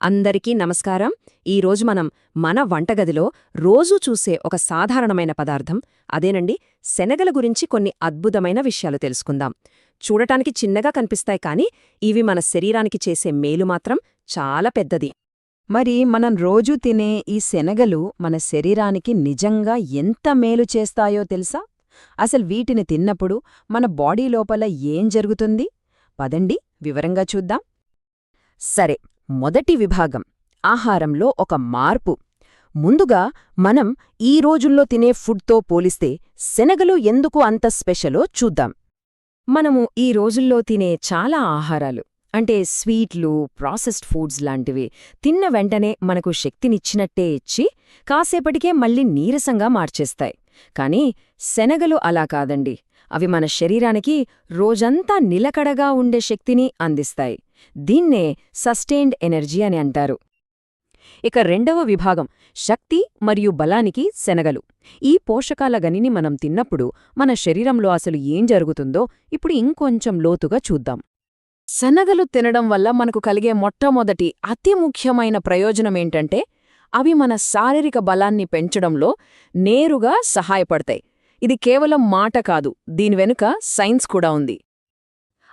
అందరికీ నమస్కారం. ఈరోజు మనం మన వంటగదిలో రోజూ చూసే ఒక సాధారణమైన పదార్థం అదేనండి శనగల గురించి కొన్ని అద్భుతమైన విషయాలు తెలుసుకుందాం. చూడటానికి చిన్నగా కనిపిస్తాయి కానీ ఇవి మన శరీరానికి చేసే మేలు మాత్రం చాలా పెద్దది. మరి మనం రోజూ తినే ఈ శనగలు మన శరీరానికి నిజంగా ఎంత మేలు చేస్తాయో తెలుసా? అసలు వీటిని తిన్నప్పుడు మన బాడీ లోపల ఏం జరుగుతుంది? పదండి వివరంగా చూద్దాం. సరే, మొదటి విభాగం ఆహారంలో ఒక మార్పు. ముందుగా మనం ఈ రోజుల్లో తినే ఫుడ్తో పోలిస్తే శనగలు ఎందుకు అంత స్పెషలో చూద్దాం. మనము ఈ రోజుల్లో తినే చాలా ఆహారాలు అంటే స్వీట్లు, ప్రాసెస్డ్ ఫుడ్స్ లాంటివి తిన్న వెంటనే మనకు శక్తినిచ్చినట్టే ఇచ్చి కాసేపటికే మళ్ళీ నీరసంగా మార్చేస్తాయి. కానీ శనగలు అలా కాదండి. అవి మన శరీరానికి రోజంతా నిలకడగా ఉండే శక్తిని అందిస్తాయి. దీన్నే సస్టైన్డ్ ఎనర్జీ అని అంటారు. ఇక రెండవ విభాగం శక్తి మరియు బలానికి శనగలు. ఈ పోషకాల గనిని మనం తిన్నప్పుడు మన శరీరంలో అసలు ఏం జరుగుతుందో ఇప్పుడు ఇంకొంచెం లోతుగా చూద్దాం. శనగలు తినడం వల్ల మనకు కలిగే మొట్టమొదటి అతి ముఖ్యమైన ప్రయోజనమేంటంటే అవి మన శారీరక బలాన్ని పెంచడంలో నేరుగా సహాయపడతాయి. ఇది కేవలం మాట కాదు, దీని వెనుక సైన్స్ కూడా ఉంది.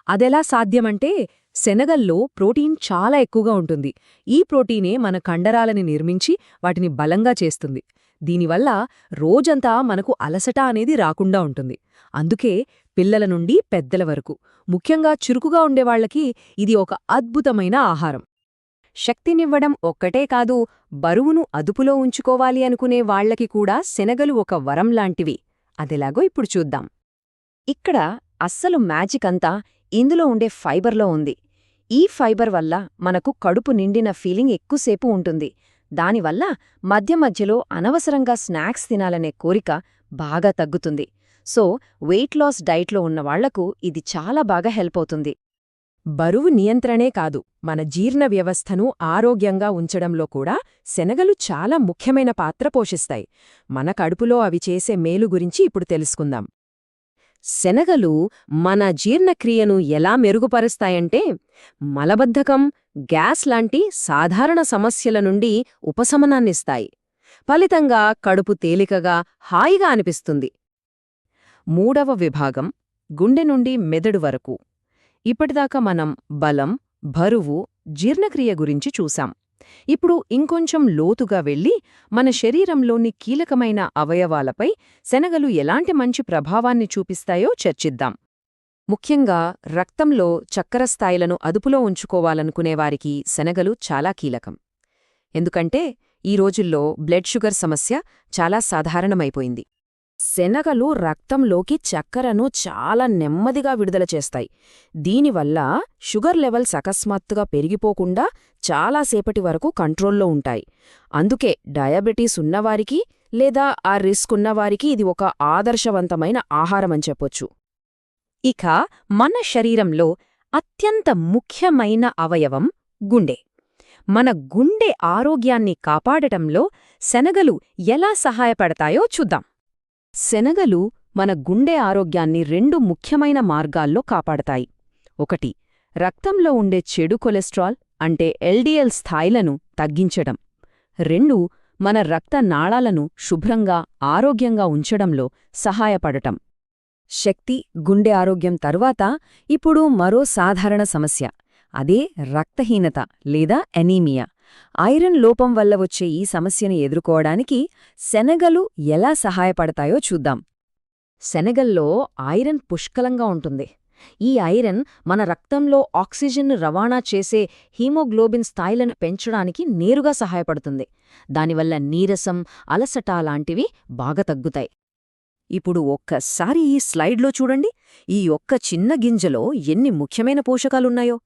అదెలా సాధ్యమంటే శనగల్లో ప్రోటీన్ చాలా ఎక్కువగా ఉంటుంది. ఈ ప్రోటీనే మన కండరాలని నిర్మించి వాటిని బలంగా చేస్తుంది. దీనివల్ల రోజంతా మనకు అలసట అనేది రాకుండా ఉంటుంది. అందుకే పిల్లల నుండి పెద్దల వరకు, ముఖ్యంగా చురుకుగా ఉండేవాళ్లకి ఇది ఒక అద్భుతమైన ఆహారం. శక్తినివ్వడం ఒక్కటే కాదు, బరువును అదుపులో ఉంచుకోవాలి అనుకునే వాళ్లకి కూడా శనగలు ఒక వరం లాంటివి. అదెలాగో ఇప్పుడు చూద్దాం. ఇక్కడ అస్సలు మ్యాజిక్ అంతా ఇందులో ఉండే ఫైబర్లో ఉంది. ఈ ఫైబర్ వల్ల మనకు కడుపు నిండిన ఫీలింగ్ ఎక్కువసేపు ఉంటుంది. దానివల్ల మధ్య మధ్యలో అనవసరంగా స్నాక్స్ తినాలనే కోరిక బాగా తగ్గుతుంది. సో వెయిట్ లాస్ డైట్లో ఉన్నవాళ్లకు ఇది చాలా బాగా హెల్ప్ అవుతుంది. బరువు నియంత్రణే కాదు, మన జీర్ణ వ్యవస్థను ఆరోగ్యంగా ఉంచడంలో కూడా శనగలు చాలా ముఖ్యమైన పాత్ర పోషిస్తాయి. మన కడుపులో అవి చేసే మేలు గురించి ఇప్పుడు తెలుసుకుందాం. శనగలు మన జీర్ణక్రియను ఎలా మెరుగుపరుస్తాయంటే మలబద్ధకం, గ్యాస్ లాంటి సాధారణ సమస్యల నుండి ఉపశమనాన్నిస్తాయి. ఫలితంగా కడుపు తేలికగా, హాయిగా అనిపిస్తుంది. మూడవ విభాగం గుండె నుండి మెదడు వరకు. ఇప్పటిదాకా మనం బలం, బరువు, జీర్ణక్రియ గురించి చూశాం. ఇప్పుడు ఇంకొంచెం లోతుగా వెళ్ళి మన శరీరంలోని కీలకమైన అవయవాలపై శనగలు ఎలాంటి మంచి ప్రభావాన్ని చూపిస్తాయో చర్చిద్దాం. ముఖ్యంగా రక్తంలో చక్కెర స్థాయిలను అదుపులో ఉంచుకోవాలనుకునేవారికి శనగలు చాలా కీలకం. ఎందుకంటే ఈ రోజుల్లో బ్లడ్ షుగర్ సమస్య చాలా సాధారణమైపోయింది. శనగలు రక్తంలోకి చక్కెరను చాలా నెమ్మదిగా విడుదల చేస్తాయి. దీనివల్ల షుగర్ లెవెల్స్ అకస్మాత్తుగా పెరిగిపోకుండా చాలాసేపటి వరకు కంట్రోల్లో ఉంటాయి. అందుకే డయాబెటీస్ ఉన్నవారికి లేదా ఆ రిస్క్ ఉన్నవారికి ఇది ఒక ఆదర్శవంతమైన ఆహారమని చెప్పొచ్చు. ఇక మన శరీరంలో అత్యంత ముఖ్యమైన అవయవం గుండె. మన గుండె ఆరోగ్యాన్ని కాపాడటంలో శనగలు ఎలా సహాయపడతాయో చూద్దాం. శనగలు మన గుండె ఆరోగ్యాన్ని రెండు ముఖ్యమైన మార్గాల్లో కాపాడతాయి. ఒకటి, రక్తంలో ఉండే చెడు కొలెస్ట్రాల్ అంటే ఎల్డిఎల్ స్థాయిలను తగ్గించడం. రెండు, మన రక్త నాళాలను శుభ్రంగా, ఆరోగ్యంగా ఉంచడంలో సహాయపడటం. శక్తి, గుండె ఆరోగ్యం తరువాత ఇప్పుడు మరో సాధారణ సమస్య, అదే రక్తహీనత లేదా ఎనీమియా. ఐరన్ లోపం వల్ల వచ్చే ఈ సమస్యను ఎదుర్కోవడానికి శనగలు ఎలా సహాయపడతాయో చూద్దాం. శనగల్లో ఐరన్ పుష్కలంగా ఉంటుంది. ఈ ఐరన్ మన రక్తంలో ఆక్సిజన్ను రవాణా చేసే హీమోగ్లోబిన్ స్థాయిలను పెంచడానికి నేరుగా సహాయపడుతుంది. దానివల్ల నీరసం, అలసట లాంటివి బాగా తగ్గుతాయి. ఇప్పుడు ఒక్కసారి ఈ స్లైడ్లో చూడండి. ఈ ఒక్క చిన్న గింజలో ఎన్ని ముఖ్యమైన పోషకాలున్నాయో.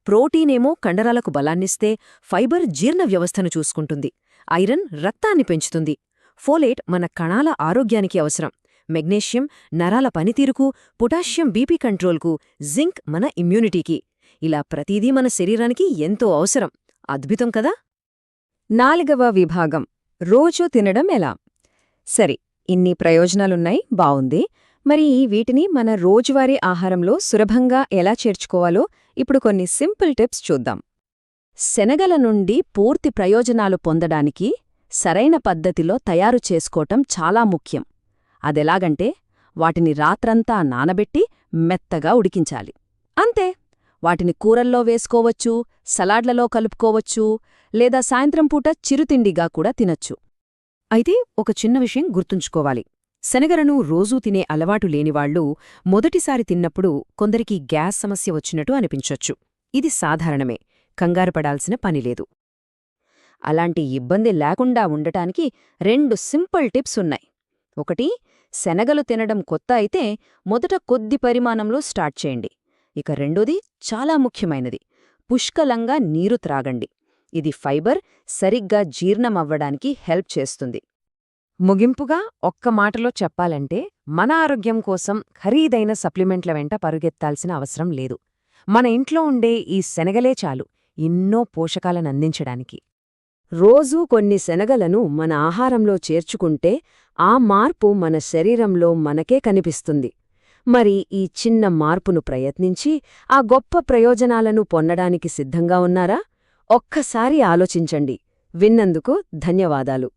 ప్రోటీనేమో కండరాలకు బలాన్నిస్తే, ఫైబర్ జీర్ణ వ్యవస్థను చూసుకుంటుంది, ఐరన్ రక్తాన్ని పెంచుతుంది, ఫోలేట్ మన కణాల ఆరోగ్యానికి అవసరం, మెగ్నీషియం నరాల పనితీరుకు, పొటాషియం బీపీ కంట్రోల్కు, జింక్ మన ఇమ్యూనిటీకి. ఇలా ప్రతిదీ మన శరీరానికి ఎంతో అవసరం. అద్భుతం కదా. నాలుగవ విభాగం రోజూ తినడం ఎలా. సరే, ఇన్ని ప్రయోజనాలున్నాయి, బావుంది. మరి వీటిని మన రోజువారీ ఆహారంలో సులభంగా ఎలా చేర్చుకోవాలో ఇప్పుడు కొన్ని సింపుల్ టిప్స్ చూద్దాం. శనగల నుండి పూర్తి ప్రయోజనాలు పొందడానికి సరైన పద్ధతిలో తయారు చేసుకోవటం చాలా ముఖ్యం. అదెలాగంటే వాటిని రాత్రంతా నానబెట్టి మెత్తగా ఉడికించాలి. అంతే. వాటిని కూరల్లో వేసుకోవచ్చు, సలాడ్లలో కలుపుకోవచ్చు, లేదా సాయంత్రం పూట చిరుతిండిగా కూడా తినొచ్చు. అయితే ఒక చిన్న విషయం గుర్తుంచుకోవాలి. శనగలను రోజూ తినే అలవాటు లేనివాళ్లు మొదటిసారి తిన్నప్పుడు కొందరికి గ్యాస్ సమస్య వచ్చినట్టు అనిపించొచ్చు. ఇది సాధారణమే, కంగారుపడాల్సిన పనిలేదు. అలాంటి ఇబ్బంది లేకుండా ఉండటానికి 2 సింపుల్ టిప్స్ ఉన్నాయి. ఒకటి, శనగలు తినడం కొత్త అయితే మొదట కొద్ది పరిమాణంలో స్టార్ట్ చేయండి. ఇక రెండోది చాలా ముఖ్యమైనది, పుష్కలంగా నీరు త్రాగండి. ఇది ఫైబర్ సరిగ్గా జీర్ణమవ్వడానికి హెల్ప్ చేస్తుంది. ముగింపుగా ఒక్క మాటలో చెప్పాలంటే, మన ఆరోగ్యం కోసం ఖరీదైన సప్లిమెంట్ల వెంట పరుగెత్తాల్సిన అవసరం లేదు. మన ఇంట్లో ఉండే ఈ శనగలే చాలు ఎన్నో పోషకాలనందించడానికి. రోజూ కొన్ని శనగలను మన ఆహారంలో చేర్చుకుంటే ఆ మార్పు మన శరీరంలో మనకే కనిపిస్తుంది. మరి ఈ చిన్న మార్పును ప్రయత్నించి ఆ గొప్ప ప్రయోజనాలను పొందడానికి సిద్ధంగా ఉన్నారా? ఒక్కసారి ఆలోచించండి. విన్నందుకు ధన్యవాదాలు.